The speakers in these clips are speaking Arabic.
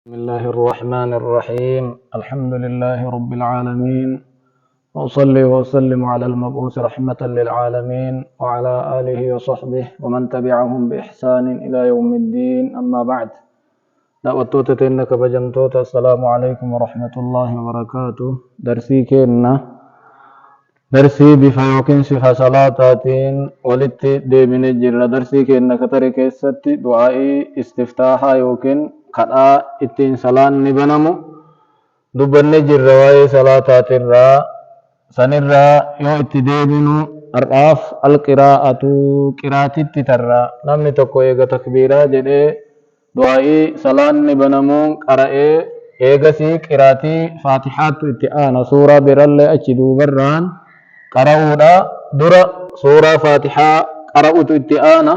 بسم الله الرحمن الرحيم الحمد لله رب العالمين وأصلي وأسلم على المبعوث رحمة للعالمين وعلى آله وصحبه ومن تبعهم بإحسان إلى يوم الدين أما بعد دعوتوت تنك بجمتوت السلام عليكم ورحمة الله وبركاته درسي كنا درسي بفيوكين صفة صلاتاتين ولت ديمين الجر درسي كنا كترك الست دعائي استفتاحا يوكين kadhaa ittiin salaanni banamu dubbanne jirra waa'ee salaataatirraa sanirraa yoo itti deebinu har'aaf alqiraa'atu qiraatitti tarraa namni tokko eega takbiiraa jedhee du'aa'ii salaanni banamuun qara'ee eegasii qiraatii faatihaattu itti aana suuraa birallee achi duubarraan qara'uudha dura suuraa faatihaa qara'utu itti aana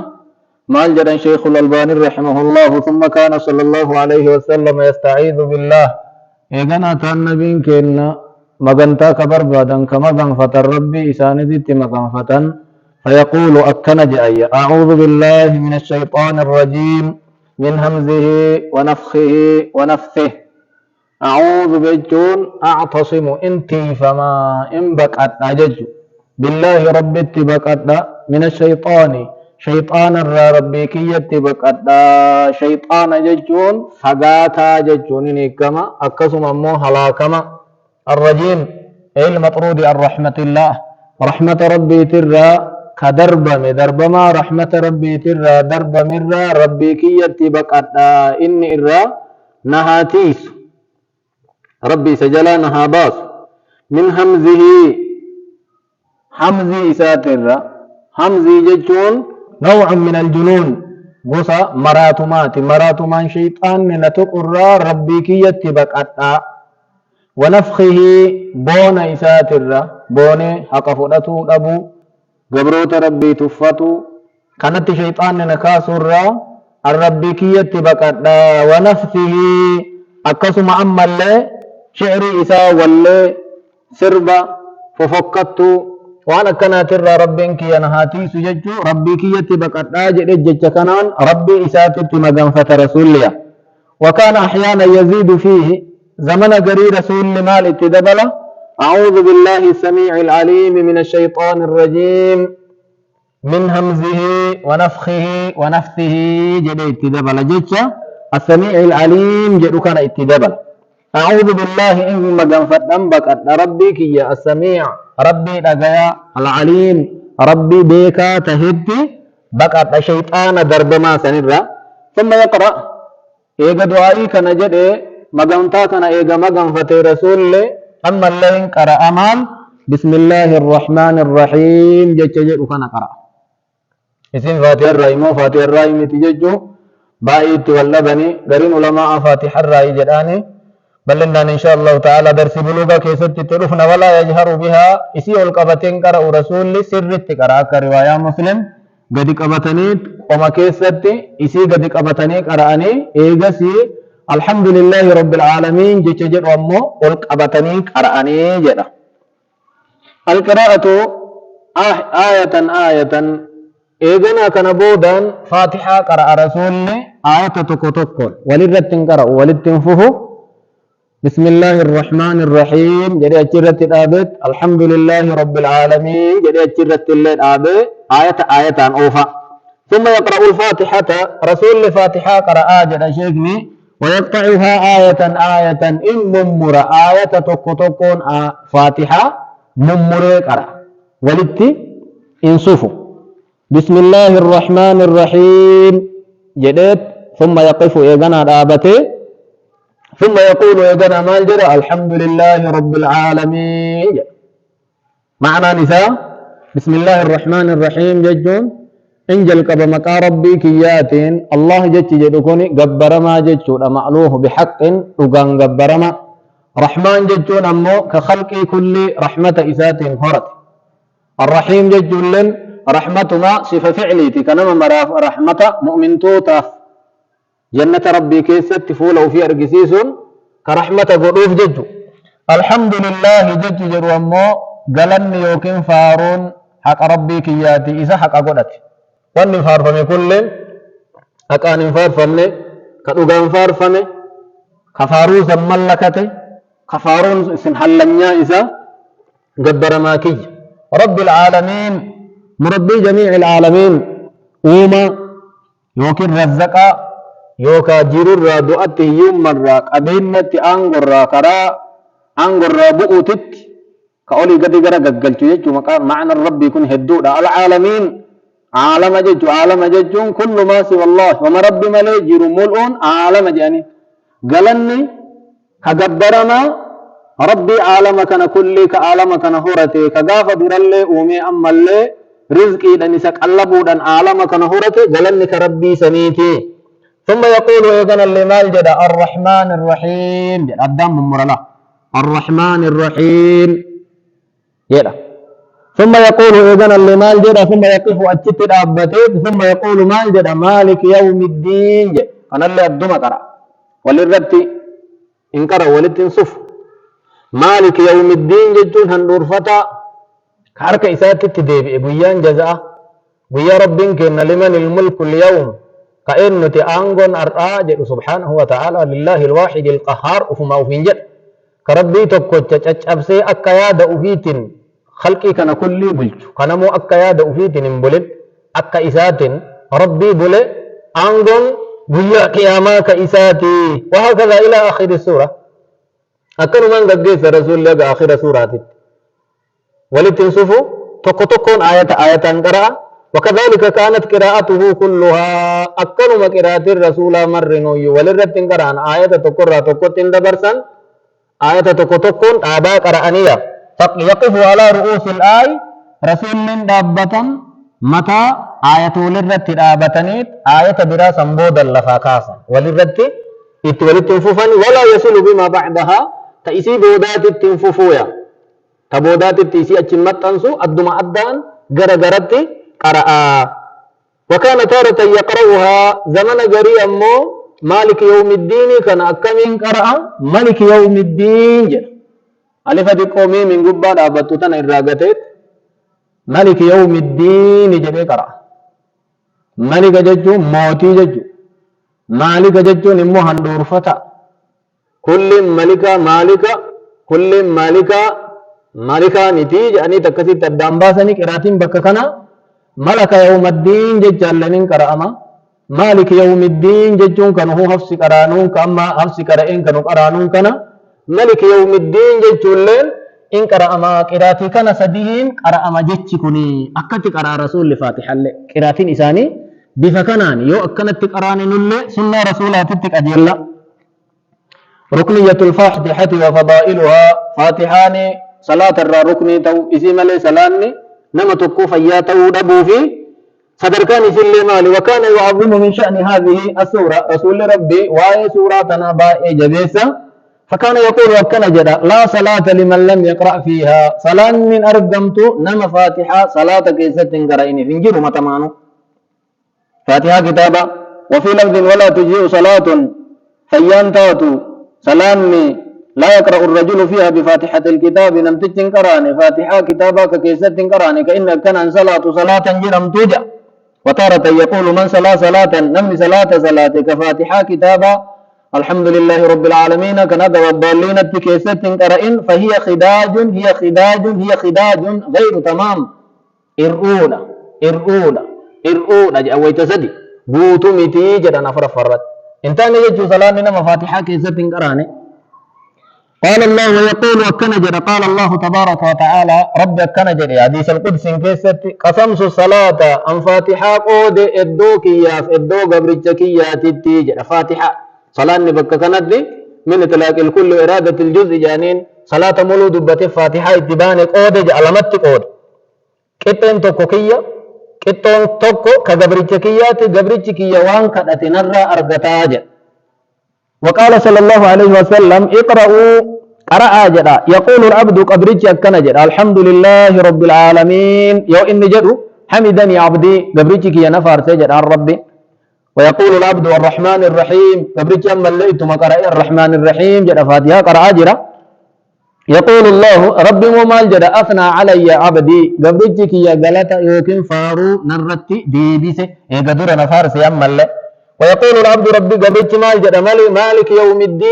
مال جدًا شيخ الألباني رحمه الله ثم كان صلى الله عليه وسلم يستعيذ بالله إيجانا تنبين كنا مغنتا كبر بادن كما غنفة ربي إساندت مغنفة فيقول أكن جأي أعوذ بالله من الشيطان الرجيم من همزه ونفخه ونفثه أعوذ بجون أعتصم انتي فما إن بكت أجج بالله ربي اتبكت من الشيطان شيطان ربي كي يتبقى شيطان ججون فقاتا ججون نيكما أكسم أمو هلاكما الرجيم أي المطرود عن رحمة الله رحمة ربي ترى كدرب دربما رحمة ربي ترى درب مرة ربي كي يتبقى إني إرى نهاتيس ربي سجلا نهاباس من همزه همزي إساتر همزي ججون نوع من الجنون غصة مراتمان شيطان من تقرى ربي كي يتبك أتا ونفخه بون إساتر بون حق فؤلته أبو قبروت ربي تفتو كانت شيطان نكاسر الربي كي يتبك أتا ونفخه أكسم أما اللي شعري إسا واللي سربا ففكتو وانا كانت ربين كي نهاتي سججو ربي كي يتبقى جد جج كنان ربي إساتت مغنفة رسول الله وكان أحيانا يزيد فيه زمن قري رسول مال اتدبل أعوذ بالله السميع العليم من الشيطان الرجيم من همزه ونفخه ونفثه جد اتدبل جج السميع العليم جد كان اتدبل أعوذ بالله إن مغنفة نمبك ربي كي السميع ربي دغيا العليم ربي بيكا تهدي بقى الشيطان ضرب ما سنرا ثم يقرأ إيجا دعائي كان جد مغنتا كان إيجا مغنفة رسول أما اللين قرأ أمال بسم الله الرحمن الرحيم جد كان قرأ اسم فاتح الرحيم فاتح الرحيم تججو بايت واللبني قرين علماء فاتح الرحيم جداني بل إن شاء الله تعالى درس بلوغا كيست تروفنا ولا يجهر بها إسي القبتين قرأ رسول سر تقرأ كرواية مسلم قد قبتنيت وما كيست إسي قد قبتني قرأني إيغسي الحمد لله رب العالمين جيجر ومو القبتني قرأني جدا القراءة آية إيغنا كنبودا فاتحة قرأ رسول آية تكو وللرتن قرأ وللتنفه بسم الله الرحمن الرحيم جدي أجرت الآبت الحمد لله رب العالمين جدي أجرت الآبت آية أوفا ثم يقرأ الفاتحة رسول الفاتحة قرأ جد شيخني ويقطعها آية إن ممر آية تكون فاتحة ممر قرأ ولدت إنصفوا بسم الله الرحمن الرحيم جدت ثم يقف إيغانا الآبته ثم يقول يدنا مال جرى الحمد لله رب العالمين معنى نساء بسم الله الرحمن الرحيم ججون انجل قب مقا ربي كياتين الله جج جدكوني قبر ما ججون مألوه بحق وقان قبر ما رحمن ججون أمو كخلقي كل رحمة إسات فرد الرحيم ججون لن رحمة ما صفة فعليتي كنما مراف رحمة مؤمن توتاف جنة ربي كيست فوله في أرقسيسون كرحمة قلوف ججو الحمد لله جج جرو أمو قلن يوكين فارون حق ربي كياتي إذا حق قلت واني فارفمي كل حق آن فارفمي كدوغان فارفمي كفارو زملكته كفارون سن حلنيا إذا قدر ماكي رب العالمين مربي جميع العالمين أوما يوكي رزقا يوكا جيرور دؤتي يوم مرة قبينة أنغر كرا أنغر بؤتت كأولي قدي قرى قلت يجو معنى الرب يكون هدو العالمين عالم ججو عالم ججو كل ما سوى الله وما رب ملي جيرو ملؤون عالم جاني قالني كقدرما ربي عالم كان كل كعالم كان هورتي كغاف درلي أومي أما اللي رزقي دنسك اللبو دن عالم كان هورتي قالني كربي سنيتي ثم يقول إذن اللي مال جدا الرحمن الرحيم جدا الدم مرلا الرحمن الرحيم جدا ثم يقول إذن اللي مال جدا ثم يقف أجت الأبتيت ثم يقول مال جدا مالك يوم الدين جدا أنا اللي أبدو مكرا وللربتي إنكرا ولتنصف مالك يوم الدين جدون هندور فتا كارك إسات تدبي بيان جزاء ويا ربك إن لمن الملك اليوم كأنه تأنغن أرآج سبحانه وتعالى لله الواحد القهار وفما وفنجد كربي تكوت أبسي أكياد أفيت خلقي كان كل بلج كان مو أكياد أفيت بلد أكا إسات ربي بلد أنغن بيا قيامك إساتي وهكذا إلى آخر السورة أكن من قديس رسول الله آخر سورة ولتنصفوا تكون آية قراءة وكذلك كانت قراءته كلها أكن ما قراءة الرسول مرنو ولرت قراءة آية تكون دبرسا آية تكون آبا قراءنية يقف على رؤوس الآي رسول من دابة متى آية ولرت دابتنيت آية برا سنبود اللفاكاسا ولرت ولتنففن ولا يصل بما بعدها تأسي بودات التنففويا تبودات التيسي أجمت أنسو أدما أدان غرغرت قرأ وكان تارة يقرأها زمن جري أمو مالك يوم الدين كان أكمين قرأ مالك يوم الدين ألفة قومي من قبال أبطوتان الراغتت مالك يوم الدين جبه قرأ مالك ججو موتي ججو مالك ججو نمو هندور فتا كل مالكا نتيج أني تكسي تدامباسني كراتين بككنا ملك يوم الدين ججالنين كرأما مالك يوم الدين ججون كانوا حفص كرانون كأما حفص كرائن كانوا كرانون كنا ملك يوم الدين ججولين إن كرأما كراتي كان سديهين كرأما ججكني أكتك كرا رسول لفاتحة كراتين إساني بفكنان يو أكنت كراني نلي سنة رسولات تك ركنية الفاتحة وفضائلها فاتحاني صلاة الركني تو اسم لي سلامني نما تكو فياته دبو في صدركان في المال وكان يعظم من شأن هذه السورة رسول ربي وآي سورة تنابا جبيسة فكان يقول وكان جدا لا صلاة لمن لم يقرأ فيها صلاة من أرقمت نما فاتحة صلاة كيسة قرأيني فنجر متمانو فاتحة كتابة وفي لفظ ولا تجيء صلاة فيان تاتو سلامني لا يقرأ الرجل فيها بفاتحة الكتاب نمتج قراني فاتحة كتابك كيسة قراني كإن كان صلاة جرم توجع وتارة يقول من صلاة نمي صلاة كفاتحة كتابا الحمد لله رب العالمين كندا والضالين كيسة قرائن فهي خداج غير تمام إرؤونا جاويت سدي بوتو متي جدا نفر فرت انتان يجو صلاة نما فاتحة كيسة قراني قال الله ويقول وكنجر قال الله تبارك وتعالى رب كنجر حديث القدس كيست قسمت الصلاة أن فاتحة قود إدو كياف إدو قبرج كيات التيجر فاتحة صلاة نبكة كند من إطلاق الكل إرادة الجزء جانين صلاة مولود بتي فاتحة اتبان قود علامت قود كتن توكو كيا كتن توكو كقبرج كيات قبرج كيا وان كدت نرى أرغتاج وقال صلى الله عليه وسلم اقرأوا قرأ جدا يقول العبد قبرج كنجد الحمد لله رب العالمين يو إن جدو حمدني عبدي قبرجك يا نفر سجد عن ربي ويقول العبد الرحمن الرحيم قبرج أما الليت ما قرأ الرحمن الرحيم جدا فاتحة قرأ جدا يقول الله ربي ومال جدا أثنى علي عبدي قبرجك يا غلطة يوكن فارو نرتي ديبيسي قدر نفار سيام ملي ويقول العبد ربي قبرج مال جدا مالك يوم الدين